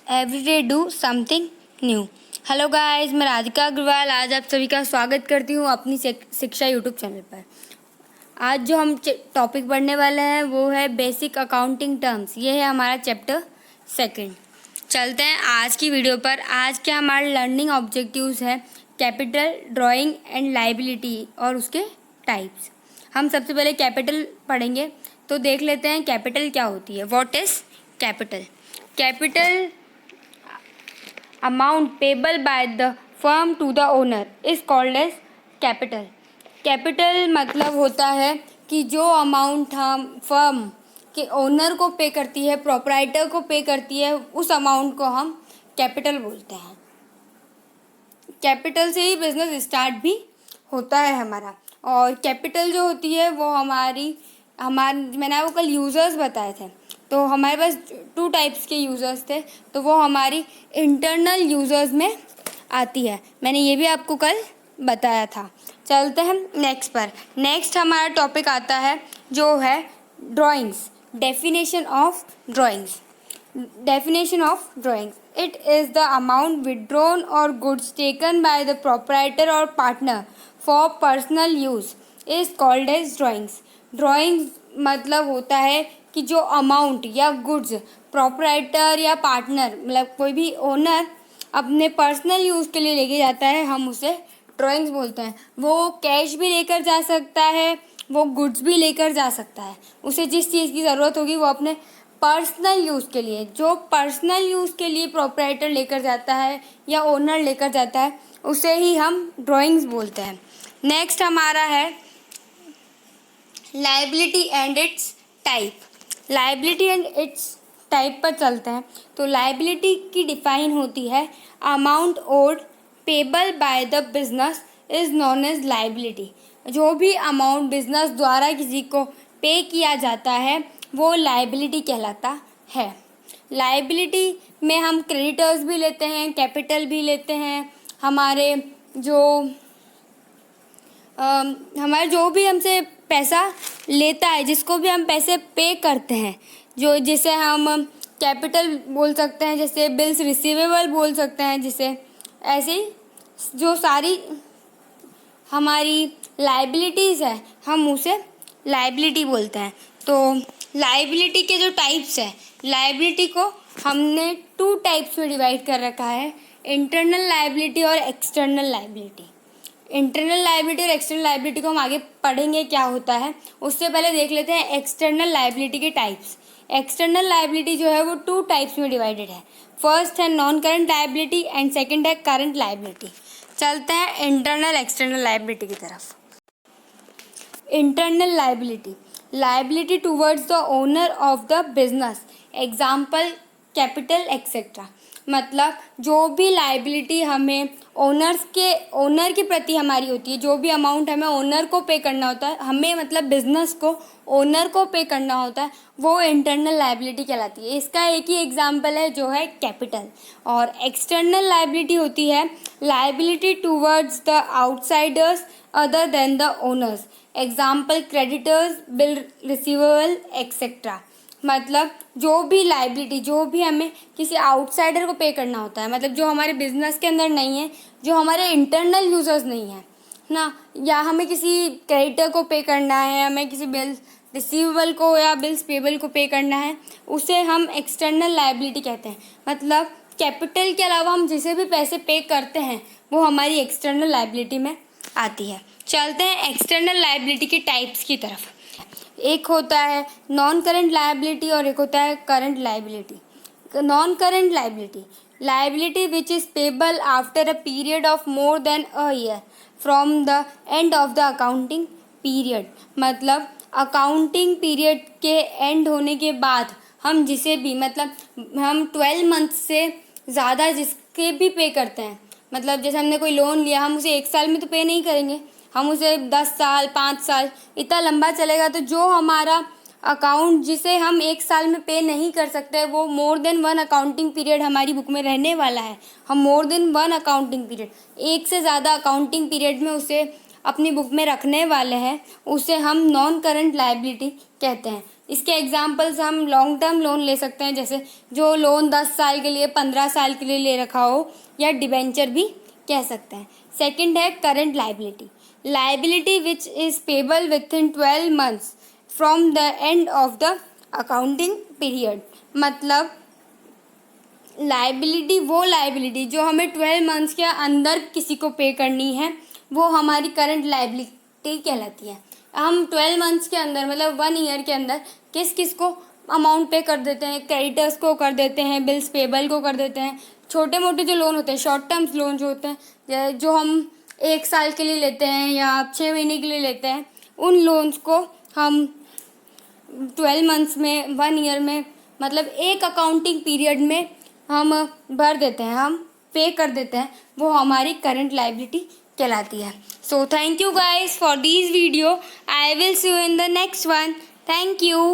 Everyday do something new. Hello guys, मैं राधिका अग्रवाल आज आप सभी का स्वागत करती हूँ अपनी शिक्षा यूट्यूब चैनल पर। आज जो हम टॉपिक पढ़ने वाले हैं वो है बेसिक अकाउंटिंग टर्म्स। ये है हमारा चैप्टर 2। चलते हैं आज की वीडियो पर। आज के हमारे लर्निंग ऑब्जेक्टिव्स है कैपिटल, ड्राइंग एंड लाइबिलिटी और उसके टाइप्स। हम सबसे पहले कैपिटल पढ़ेंगे, तो देख लेते हैं कैपिटल क्या होती है। What is capital? Capital amount payable by the firm to the owner is called as capital। Capital मतलब होता है कि जो अमाउंट हम फर्म के ओनर को पे करती है, प्रोप्राइटर को पे करती है, उस अमाउंट को हम कैपिटल बोलते हैं। कैपिटल से ही बिजनेस स्टार्ट भी होता है हमारा। और कैपिटल जो होती है वो हमारे मैंने आपको कल यूज़र्स बताए थे, तो हमारे पास 2 टाइप्स के यूज़र्स थे, तो वो हमारी इंटरनल यूज़र्स में आती है। मैंने ये भी आपको कल बताया था। चलते हैं नेक्स्ट पर। नेक्स्ट हमारा टॉपिक आता है जो है drawings. Definition of drawings. Definition of drawings. It is the amount withdrawn or goods taken by the proprietor or partner for personal use is called as drawings. Drawings मतलब होता है कि जो अमाउंट या गुड्स प्रोप्राइटर या partner मतलब कोई भी ओनर अपने पर्सनल यूज़ के लिए लेके जाता है, हम उसे ड्राइंग्स बोलते हैं। वो कैश भी लेकर जा सकता है, वो गुड्स भी लेकर जा सकता है। उसे जिस चीज़ की ज़रूरत होगी वो अपने पर्सनल यूज़ के लिए, जो पर्सनल यूज़ के लिए प्रोप्राइटर लेकर जाता है या ओनर लेकर जाता है, उसे ही हम ड्राइंग्स बोलते हैं। नेक्स्ट हमारा है liability and its type. Liability and its type पर चलते हैं। तो लाइबिलिटी की डिफाइन होती है amount owed payable by the business is known as liability. जो भी अमाउंट बिजनेस द्वारा किसी को पे किया जाता है वो लाइबिलिटी कहलाता है। लाइबिलिटी में हम क्रेडिटर्स भी लेते हैं, कैपिटल भी लेते हैं। हमारे जो भी हमसे पैसा लेता है, जिसको भी हम पैसे पे करते हैं, जो जिसे हम कैपिटल बोल सकते हैं, जैसे बिल्स रिसीवेबल बोल सकते हैं, जिसे ऐसे ही जो सारी हमारी लाइबिलिटीज़ है हम उसे लाइबिलिटी बोलते हैं। तो लाइबिलिटी के जो टाइप्स है, लाइबिलिटी को हमने 2 टाइप्स में डिवाइड कर रखा है, इंटरनल लाइबिलिटी और एक्सटर्नल लाइबिलिटी। इंटरनल लाइबिलिटी और एक्सटर्नल लाइबिलिटी को हम आगे पढ़ेंगे क्या होता है। उससे पहले देख लेते हैं एक्सटर्नल लाइबिलिटी के टाइप्स। एक्सटर्नल लाइबिलिटी जो है वो 2 टाइप्स में डिवाइडेड है। फर्स्ट है non current liability and second है करंट लाइबिलिटी। चलते हैं इंटरनल एक्सटर्नल लाइबिलिटी की तरफ। Internal liability, liability towards the owner of the business, example capital etcetera. मतलब जो भी लाइबिलिटी हमें ओनर के प्रति हमारी होती है, जो भी अमाउंट हमें ओनर को पे करना होता है, हमें मतलब बिजनेस को ओनर को पे करना होता है, वो इंटरनल लाइबिलिटी कहलाती है। इसका एक ही एग्जाम्पल है जो है कैपिटल। और एक्सटर्नल लाइबिलिटी होती है liability towards the outsiders other than the owners, example creditors, bill receivable etcetera. मतलब जो भी लाइबिलिटी, जो भी हमें किसी आउटसाइडर को पे करना होता है, मतलब जो हमारे बिजनेस के अंदर नहीं है, जो हमारे इंटरनल यूजर्स नहीं है ना, या हमें किसी क्रेडिटर को पे करना है, हमें किसी बिल रिसीवेबल को या बिल्स पेबल को पे करना है, उसे हम एक्सटर्नल लाइबिलिटी कहते हैं। मतलब कैपिटल के अलावा हम जिसे भी पैसे पे करते हैं वो हमारी एक्सटर्नल लाइबिलिटी में आती है। चलते हैं एक्सटर्नल लाइबिलिटी के टाइप्स की तरफ। एक होता है नॉन करंट लाइबिलिटी और एक होता है current liability. Non current liability, liability which is payable after a period of more than a year from the end of the accounting period. मतलब अकाउंटिंग पीरियड के एंड होने के बाद हम जिसे भी, मतलब हम 12 मंथ से ज़्यादा जिसके भी पे करते हैं, मतलब जैसे हमने कोई लोन लिया, हम उसे 1 साल में तो पे नहीं करेंगे, हम उसे 10 साल 5 साल इतना लंबा चलेगा। तो जो हमारा अकाउंट जिसे हम 1 साल में पे नहीं कर सकते, वो मोर देन 1 अकाउंटिंग पीरियड हमारी बुक में रहने वाला है। हम मोर देन 1 अकाउंटिंग पीरियड, 1 से ज़्यादा अकाउंटिंग पीरियड में उसे अपनी बुक में रखने वाले हैं उसे हम नॉन करंट लायबिलिटी कहते हैं। इसके एग्जांपल्स हम लॉन्ग टर्म लोन ले सकते हैं, जैसे जो लोन 10 साल के लिए 15 साल के लिए ले रखा हो, या डिबेंचर भी कह सकते हैं। सेकंड है current liability, liability which is payable with in 12 months from the end of the accounting period. मतलब लायबिलिटी, वो लायबिलिटी जो हमें 12 मंथ्स के अंदर किसी को पे करनी है, वो हमारी करंट लायबिलिटी कहलाती है। हम 12 मंथ्स के अंदर मतलब 1 ईयर के अंदर किस किस को अमाउंट पे कर देते हैं, क्रेडिटर्स को कर देते हैं, बिल्स पेबल को कर देते हैं। छोटे मोटे जो लोन होते हैं, शॉर्ट टर्म्स लोन जो होते हैं, जो हम 1 साल के लिए लेते हैं या 6 महीने के लिए लेते हैं, उन लोन्स को हम 12 मंथ्स में, 1 ईयर में, मतलब एक अकाउंटिंग पीरियड में हम भर देते हैं, हम पे कर देते हैं, वो हमारी करंट लायबिलिटी कहलाती है। So thank you guys for this video. I will see you in the next one. Thank you.